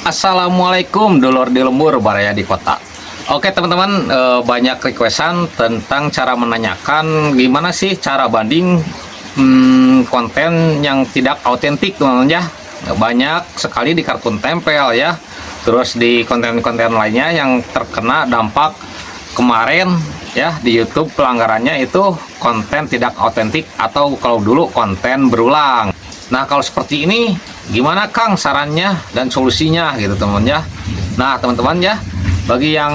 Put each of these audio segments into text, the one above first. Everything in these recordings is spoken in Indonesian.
Assalamualaikum dulur di lembur baraya di kota. Oke teman-teman, banyak requestan tentang cara menanyakan gimana sih cara banding konten yang tidak autentik teman-teman ya. Banyak sekali di kartun tempel ya, terus di konten-konten lainnya yang terkena dampak kemarin ya di YouTube. Pelanggarannya itu konten tidak autentik atau kalau dulu konten berulang. Nah kalau seperti ini gimana Kang sarannya dan solusinya gitu teman ya. Nah teman-teman ya, bagi yang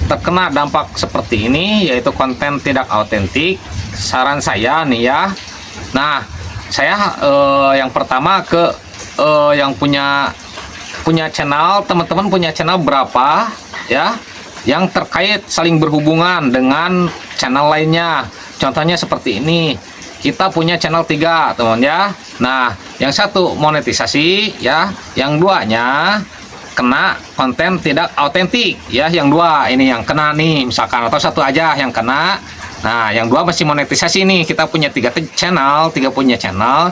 terkena dampak seperti ini yaitu konten tidak autentik, saran saya nih ya. Nah saya yang pertama ke yang punya channel, teman-teman punya channel berapa ya yang terkait saling berhubungan dengan channel lainnya. Contohnya seperti ini, kita punya channel 3 teman ya. Nah yang satu monetisasi ya, yang duanya kena konten tidak autentik ya. Yang dua ini yang kena nih misalkan, atau satu aja yang kena. Nah yang dua masih monetisasi nih. Kita punya tiga punya channel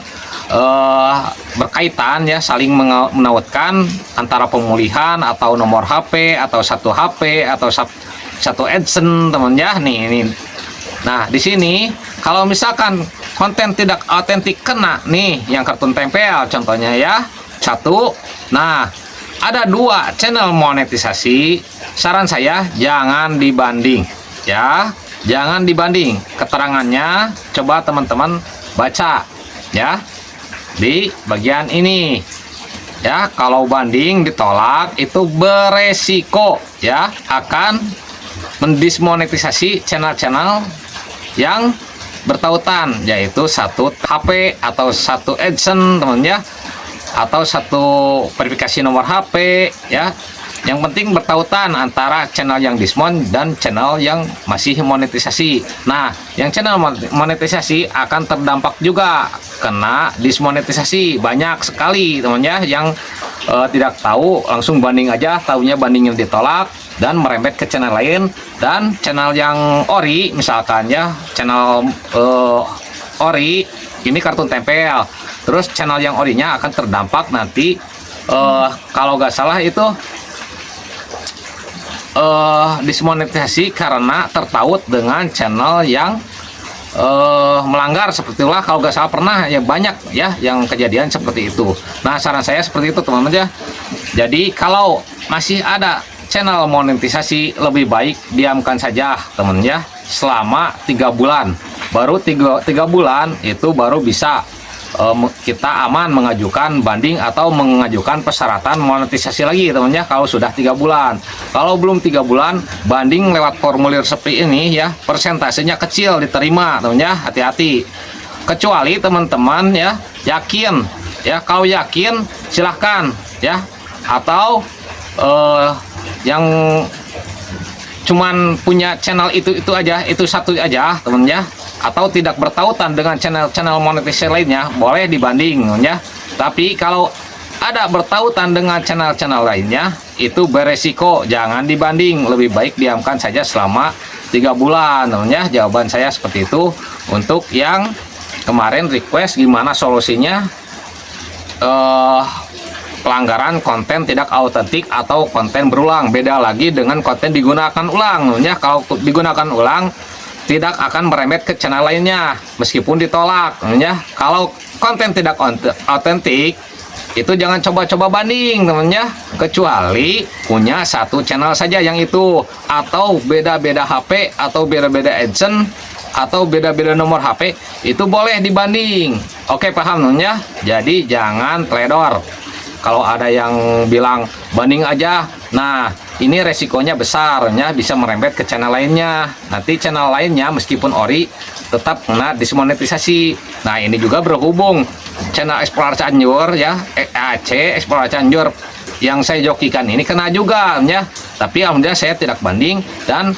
berkaitan ya, saling menautkan antara pemulihan atau nomor HP atau satu HP atau satu AdSense teman ya nih. Nah di sini kalau misalkan konten tidak autentik kena nih yang kartun tempel contohnya ya satu. Nah ada dua channel monetisasi, saran saya jangan dibanding ya, jangan dibanding. Keterangannya coba teman-teman baca ya di bagian ini ya. Kalau banding ditolak itu beresiko ya akan mendismonetisasi channel-channel yang bertautan, yaitu satu HP atau satu AdSense teman ya, atau satu verifikasi nomor HP ya. Yang penting bertautan antara channel yang dismon dan channel yang masih monetisasi. Nah yang channel monetisasi akan terdampak juga kena dismonetisasi. Banyak sekali teman ya yang tidak tahu, langsung banding aja, taunya bandingnya ditolak dan merembet ke channel lain. Dan channel yang ori misalkan ya, channel ori ini kartun tempel, terus channel yang orinya akan terdampak nanti kalau nggak salah itu dismonetisasi karena tertaut dengan channel yang melanggar. Seperti itulah kalau nggak salah pernah ya, banyak ya yang kejadian seperti itu. Nah saran saya seperti itu teman-teman ya. Jadi kalau masih ada channel monetisasi, lebih baik diamkan saja teman ya selama 3 bulan. Baru 3 bulan itu baru bisa kita aman mengajukan banding atau mengajukan persyaratan monetisasi lagi teman ya, kalau sudah 3 bulan. Kalau belum 3 bulan, banding lewat formulir seperti ini ya, persentasenya kecil diterima teman ya, hati-hati. Kecuali teman-teman ya yakin ya, kalau yakin silahkan ya, atau yang cuman punya channel itu aja, itu satu aja teman ya, atau tidak bertautan dengan channel monetisasi lainnya, boleh dibanding ya. Tapi kalau ada bertautan dengan channel lainnya itu beresiko, jangan dibanding, lebih baik diamkan saja selama 3 bulan teman ya. Jawaban saya seperti itu. Untuk yang kemarin request gimana solusinya pelanggaran konten tidak autentik atau konten berulang, beda lagi dengan konten digunakan ulang ya. Kalau digunakan ulang tidak akan merembet ke channel lainnya meskipun ditolak ya. Kalau konten tidak autentik itu jangan coba-coba banding teman ya, kecuali punya satu channel saja yang itu, atau beda-beda HP atau beda-beda AdSense atau beda-beda nomor HP, itu boleh dibanding. Oke paham teman ya. Jadi jangan teledor. Kalau ada yang bilang banding aja, nah ini resikonya besar ya, bisa merembet ke channel lainnya. Nanti channel lainnya meskipun ori tetap kena dismonetisasi. Nah ini juga berhubung channel Explorer Cianjur ya, AC Explorer Cianjur yang saya jokikan ini kena juga ya. Tapi alhamdulillah saya tidak banding, dan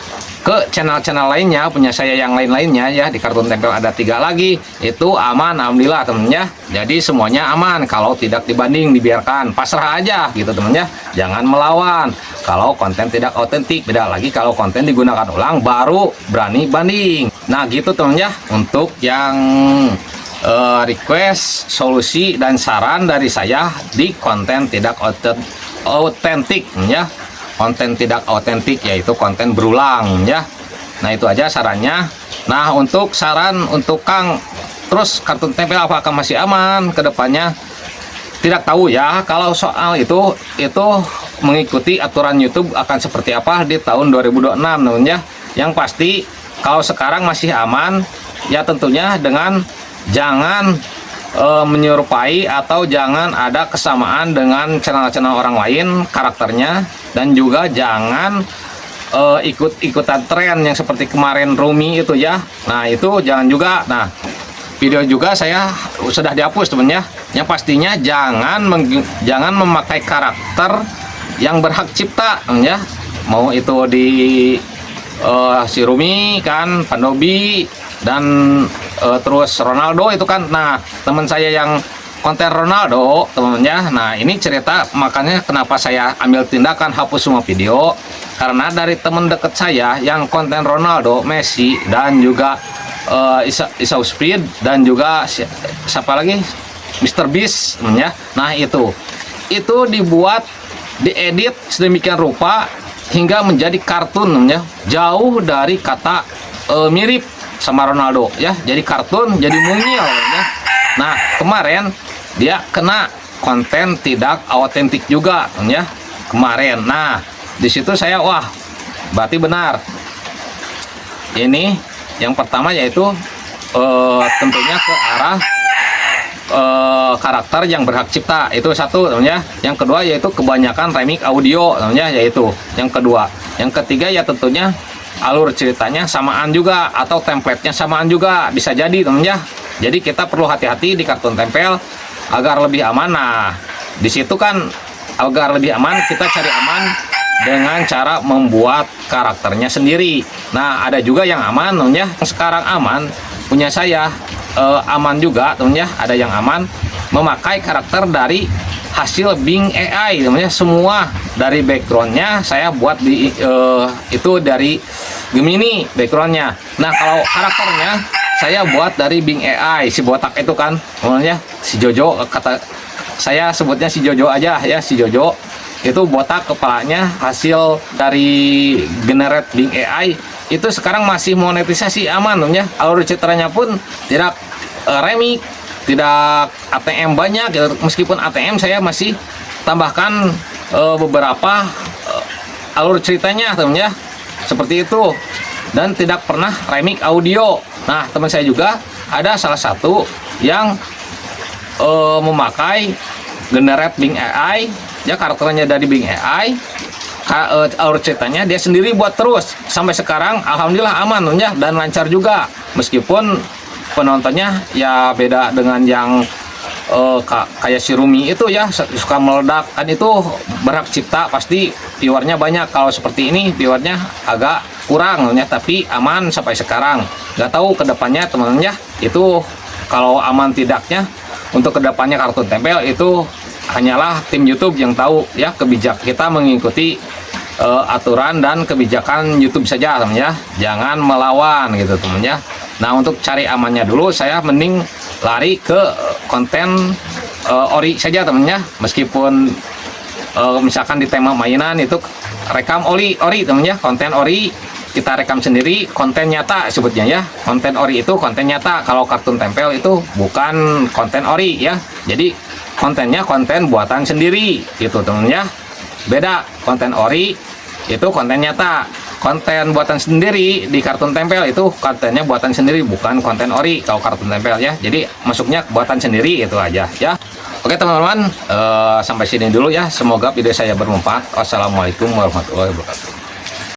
ke channel-channel lainnya punya saya yang lainnya ya, di kartun tempel ada 3 lagi, itu aman alhamdulillah temennya. Jadi semuanya aman kalau tidak dibanding, dibiarkan pasrah aja gitu temennya, jangan melawan. Kalau konten tidak autentik, beda lagi kalau konten digunakan ulang baru berani banding. Nah gitu temennya untuk yang request solusi dan saran dari saya di konten tidak autentik ya. Konten tidak autentik yaitu konten berulang ya. Nah itu aja sarannya. Nah untuk saran untuk Kang, terus kartun tempel apakah masih aman ke depannya? Tidak tahu ya. Kalau soal itu mengikuti aturan YouTube akan seperti apa di tahun 2026 namun ya. Yang pasti kalau sekarang masih aman ya, tentunya dengan jangan menyerupai atau jangan ada kesamaan dengan channel-channel orang lain karakternya, dan juga jangan ikut-ikutan tren yang seperti kemarin Rumi itu ya. Nah itu jangan juga. Nah video juga saya sudah dihapus teman ya. Yang pastinya jangan memakai karakter yang berhak cipta ya. Mau itu di si Rumi kan, Pandobi, dan terus Ronaldo itu kan. Nah teman saya yang konten Ronaldo teman-temannya, nah ini cerita makanya kenapa saya ambil tindakan hapus semua video, karena dari teman dekat saya yang konten Ronaldo, Messi, dan juga Isau Speed, dan juga siapa lagi, Mr. Beast ya. Nah itu dibuat, diedit sedemikian rupa hingga menjadi kartun ya, jauh dari kata mirip sama Ronaldo ya, jadi kartun, jadi mungil ya. Nah kemarin dia kena konten tidak autentik juga ya kemarin. Nah di situ saya wah, berarti benar ini. Yang pertama yaitu tentunya ke arah karakter yang berhak cipta, itu satu namanya. Yang kedua yaitu kebanyakan remix audio namanya, yaitu yang kedua. Yang ketiga ya tentunya alur ceritanya samaan juga atau template-nya samaan juga, bisa jadi namanya. Jadi kita perlu hati-hati di kartun tempel agar lebih aman. Nah di situ kan agar lebih aman kita cari aman dengan cara membuat karakternya sendiri. Nah ada juga yang aman namanya, sekarang aman punya saya aman juga temennya, ada yang aman memakai karakter dari hasil Bing AI namanya, semua dari backgroundnya saya buat di itu dari Gemini backgroundnya. Nah kalau karakternya saya buat dari Bing AI, si botak itu kan namanya, si Jojo, kata saya sebutnya si Jojo aja ya, si Jojo itu botak, kepalanya hasil dari generate Bing AI. Itu sekarang masih monetisasi aman namanya, alur ceritanya pun tidak remix, tidak ATM banyak gitu. Meskipun ATM saya masih tambahkan beberapa alur ceritanya temennya seperti itu, dan tidak pernah remix audio. Nah teman saya juga ada salah satu yang memakai generate Bing AI ya, karakternya dari Bing AI, alur ceritanya dia sendiri buat terus sampai sekarang. Alhamdulillah aman ya, dan lancar juga, meskipun penontonnya ya beda dengan yang kayak si Rumi itu ya, suka meledak kan, itu berhak cipta pasti viewernya banyak. Kalau seperti ini viewernya agak kurang ya, tapi aman sampai sekarang. Nggak tahu kedepannya teman-teman ya, itu kalau aman tidaknya untuk kedepannya kartun tempel itu hanyalah tim YouTube yang tahu ya. Kita mengikuti aturan dan kebijakan YouTube saja teman ya, jangan melawan gitu teman ya. Nah untuk cari amannya dulu saya mending lari ke konten ori saja teman ya, meskipun misalkan di tema mainan itu rekam ori teman ya, konten ori kita rekam sendiri, konten nyata sebutnya ya. Konten ori itu konten nyata, kalau kartun tempel itu bukan konten ori ya, jadi kontennya konten buatan sendiri gitu teman ya. Beda, konten ori itu konten nyata, konten buatan sendiri di kartun tempel itu kontennya buatan sendiri, bukan konten ori kalau kartun tempel ya. Jadi masuknya buatan sendiri, itu aja ya. Oke teman-teman, sampai sini dulu ya, semoga video saya bermanfaat. Wassalamualaikum warahmatullahi wabarakatuh.